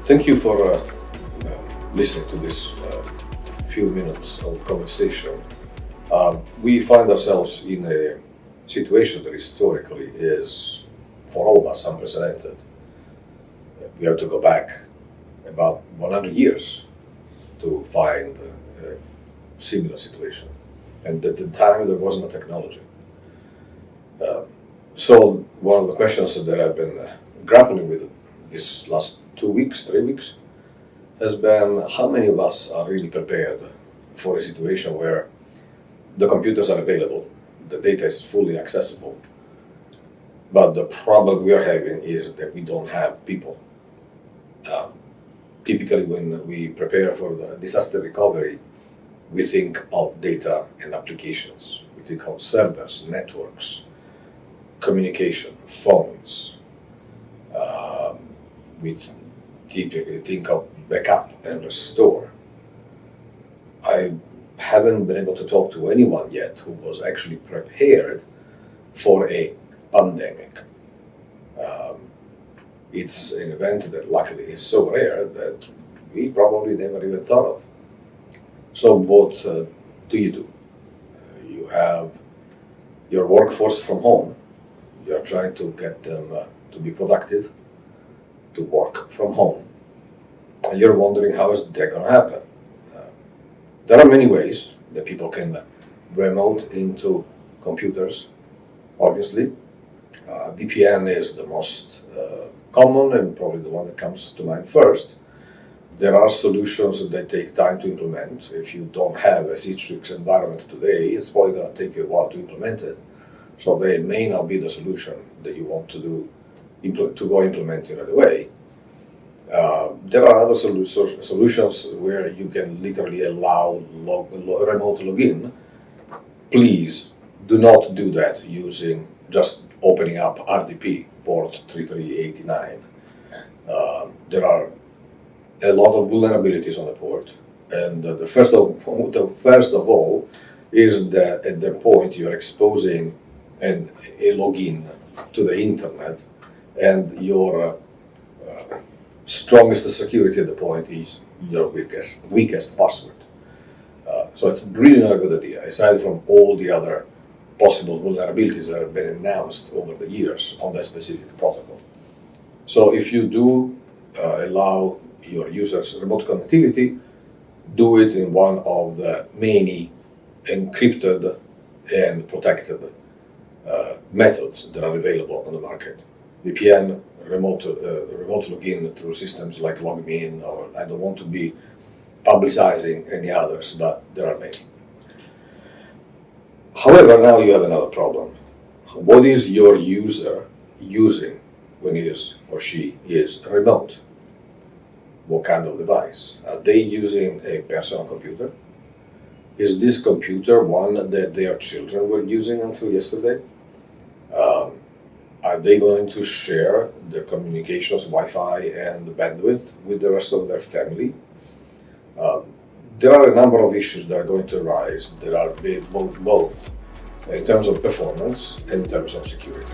Thank you for listening to this few minutes of conversation. We find ourselves in a situation that historically is, for all of us, unprecedented. We have to go back about 100 years to find a similar situation. And at the time, there was no technology. So one of the questions that I've been grappling with this last 2 weeks, 3 weeks, has been how many of us are really prepared for a situation where the computers are available, the data is fully accessible, but the problem we are having is that we don't have people. Typically, when we prepare for the disaster recovery, we think of data and applications. We think of servers, networks, communication, phones. We typically think of backup and restore. I haven't been able to talk to anyone yet who was actually prepared for a pandemic. It's an event that luckily is so rare that we probably never even thought of. So what do? You have your workforce from home. You're trying to get them to be productive, to work from home. And you're wondering how is that going to happen? There are many ways that people can remote into computers, obviously. VPN is the most common and probably the one that comes to mind first. There are solutions that take time to implement. If you don't have a Citrix environment today, it's probably going to take you a while to implement it. So they may not be the solution that you want to go implement it right away. There are other solutions where you can literally allow remote login. Please do not do that using just opening up RDP port 3389. There are a lot of vulnerabilities on the port, and the first of all is that at that point you're exposing a login to the internet, and your strongest security at the point is your weakest password. So it's really not a good idea, aside from all the other possible vulnerabilities that have been announced over the years on that specific protocol. So if you do allow your users remote connectivity, do it in one of the many encrypted and protected methods that are available on the market. VPN, remote login through systems like LogMeIn, or I don't want to be publicizing any others, but there are many. However, now you have another problem. What is your user using when he or she is remote? What kind of device? Are they using a personal computer? Is this computer one that their children were using until yesterday? Are they going to share their communications, Wi-Fi, and bandwidth with the rest of their family? There are a number of issues that are going to arise that are both in terms of performance and in terms of security.